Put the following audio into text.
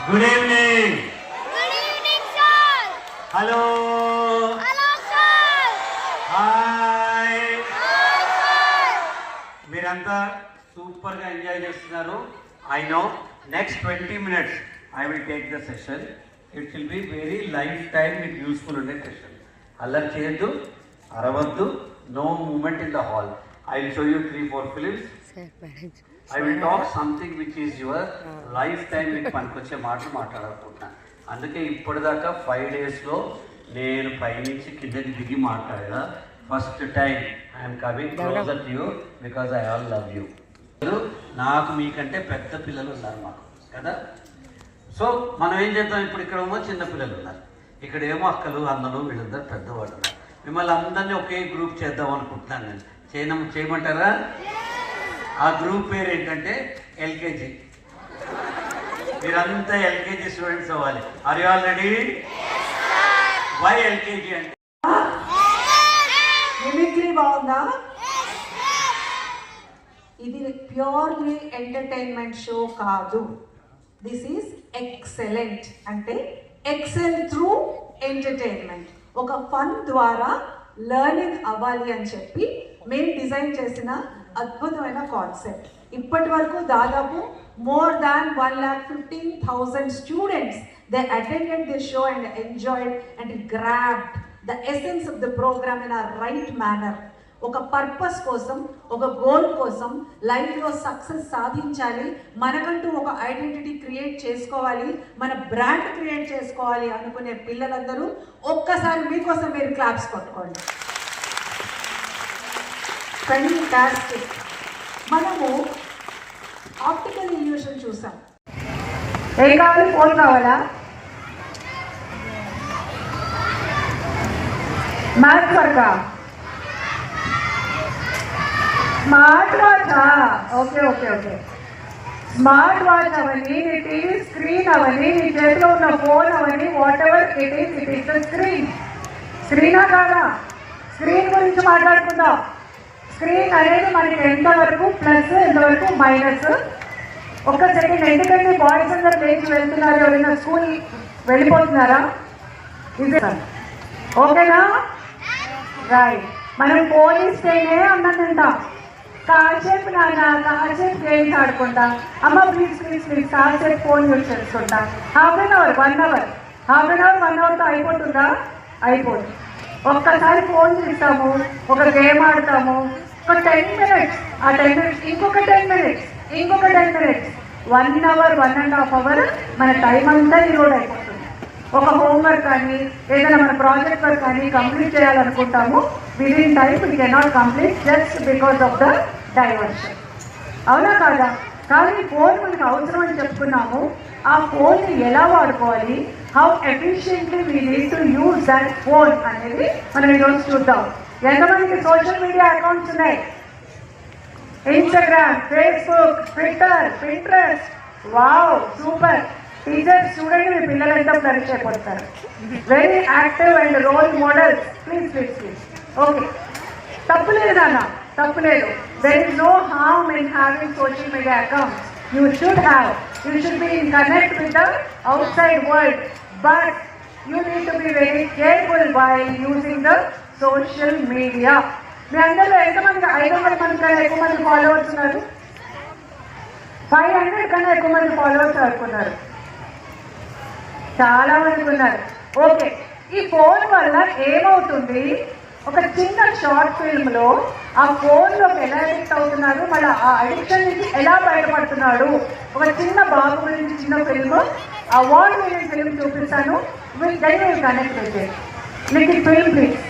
Good evening. Good evening, sir. Hello. Hello, sir. Hi. Hi, sir. మీరంతా super గా enjoy చేస్తున్నారు. I know next 20 minutes I will take the session. It will be very lifetime with useful unde session. అల్లరి చేయొద్దు, అరవద్దు, no movement in the hall. I will show you 3-4 films. I will talk something which is your lifetime మీకు పనికొచ్చే మాటలు మాట్లాడాలనుకుంటున్నాను. అందుకే ఇప్పటిదాకా 5 daysలో నేను పైనుంచి కిందకి దిగి మాట్లాడా. First time I'm coming closer to you because I all love you. నాకు మీకంటే పెద్ద పిల్లలు ఉన్నారు మాకు కదా. సో మనం ఏం చేద్దాం, ఇప్పుడు ఇక్కడేమో చిన్న పిల్లలు ఉన్నారు, ఇక్కడేమో అక్కలు అన్నలు వీళ్ళందరూ పెద్దవాళ్ళు ఉన్నారు. మిమ్మల్ని అందరినీ ఒకే గ్రూప్ చేద్దాం అనుకుంటున్నాను నేను. చేయమంటారా? ఆ గ్రూప్ పేరు ఏంటంటే ఎల్కేజీ. మీరంతా ఎల్కేజీ స్టూడెంట్స్ అవ్వాలి. Are you all ready? Why LKG అంటే మిమిక్రీ బాగుందా? ఇది ప్యూర్లీ ఎంటర్టైన్మెంట్ షో కాదు. This is excellent. అంటే ఎక్సెల్ త్రూ ఎంటర్టైన్మెంట్. ఒక ఫన్ ద్వారా లెర్నింగ్ అవ్వాలి అని చెప్పి మేము డిజైన్ చేసిన అద్భుతమైన కాన్సెప్ట్. ఇప్పటి వరకు దాదాపు more than 1,15,000 students, they attended the show and enjoyed and grabbed the essence of the program in a right manner. ఒక పర్పస్ కోసం, ఒక గోల్ కోసం, లైఫ్లో సక్సెస్ సాధించాలి, మనకంటూ ఒక ఐడెంటిటీ క్రియేట్ చేసుకోవాలి, మన బ్రాండ్ క్రియేట్ చేసుకోవాలి అనుకునే పిల్లలందరూ ఒక్కసారి మీకోసం మీరు క్లాప్స్ కొట్టుకోండి. ఫెంటాస్టిక్. మనము ఆప్టికల్ ఇల్యూషన్ చూసాం. ఏం కావాలి? ఫోన్ కావాలా? మ్యాథ్ వర్కా? స్మార్ట్ వాచా? Okay okay okay. Smart watch అవని, నీ టీవీ స్క్రీన్ అవని, నీ చేతిలో ఉన్న ఫోన్ అవని, whatever it is the screen. స్క్రీనా కాదా? స్క్రీన్ గురించి మాట్లాడుకుందాం. స్క్రీన్ అనేది మనకి ఎంతవరకు ప్లస్, ఎంతవరకు మైనస్. ఒక్క సెకండ్, ఎందుకంటే బాయ్స్ అందరు లేచి వెళ్తున్నారు, ఎవరైనా స్కూల్ వెళ్ళిపోతున్నారా? ఇది ఓకేనా? రైట్. మనం ఫోన్ ఇస్తేనే అన్నం తింటాం. కాసేపు నాన్న, కాసేపు గేమ్స్ ఆడుకుంటాం. అమ్మ ప్లీజ్ ప్లీజ్ ప్లీజ్ కాసేపు ఫోన్ యూజ్ చేసుకుంటాం. Half an hour, 1 hour, half an hour 1 hourతో అయిపోతుందా? అయిపోతుంది. ఒక్కసారి ఫోన్ తీస్తాము, ఒక గేమ్ ఆడతాము, ఒక 10 minutes, ఆ 10 minutes ఇంకొక 10 minutes, ఇంకొక 10 minutes, 1 hour, 1.5 hour మన టైం అంతా ఈరోడ్ అయిపోతుంది. ఒక హోంవర్క్ కానీ ఏదైనా మన ప్రాజెక్ట్ వర్క్ కానీ కంప్లీట్ చేయాలనుకుంటాము, within time we cannot complete just because of the diversion. అవునా కాదా? కానీ ఫోన్ మనకు అవసరం అని చెప్పుకున్నాము. ఆ ఫోన్ని ఎలా వాడుకోవాలి, how efficiently we need to use that phone అనేది మనం ఈరోజు చూద్దాం. ఎంతమందికి సోషల్ మీడియా అకౌంట్స్ ఉన్నాయి? Instagram, Facebook, Twitter, Pinterest. Wow, super. Teachers చూడండి, మీ పిల్లలు ఎంత ఫ్లరిష్ అయిపోతారు. Very active and role models. Please please please. Okay, తప్పులేదు నాన్న, తప్పులేదు. There is no harm in having social media accounts. You should have. You should be in connect with the outside world, but you need to be very careful while using the social media. మీ అందరూ ఎంతమంది? 500 మంది కన్నా ఎక్కువ మంది followers ఉన్నారు. 500 కన్నా ఎక్కువ మంది ఫాలోవర్స్ అనుకున్నారు. చాలా మంది ఉన్నారు. ఓకే, ఈ ఫోన్ వల్ల ఏమవుతుంది? ఒక చిన్న షార్ట్ ఫిల్మ్లో ఆ ఫోన్లోకి ఎలా అడిక్ట్ అవుతున్నారు, మళ్ళీ ఆ అడిక్షన్ నుంచి ఎలా బయటపడుతున్నాడు, ఒక చిన్న బాబు గురించి చిన్న ఫిల్మ్, అవార్డ్ విన్నింగ్ ఫిల్మ్ చూపిస్తాను. Will connect with it. మీకు ఫిల్మ్ ప్లీజ్.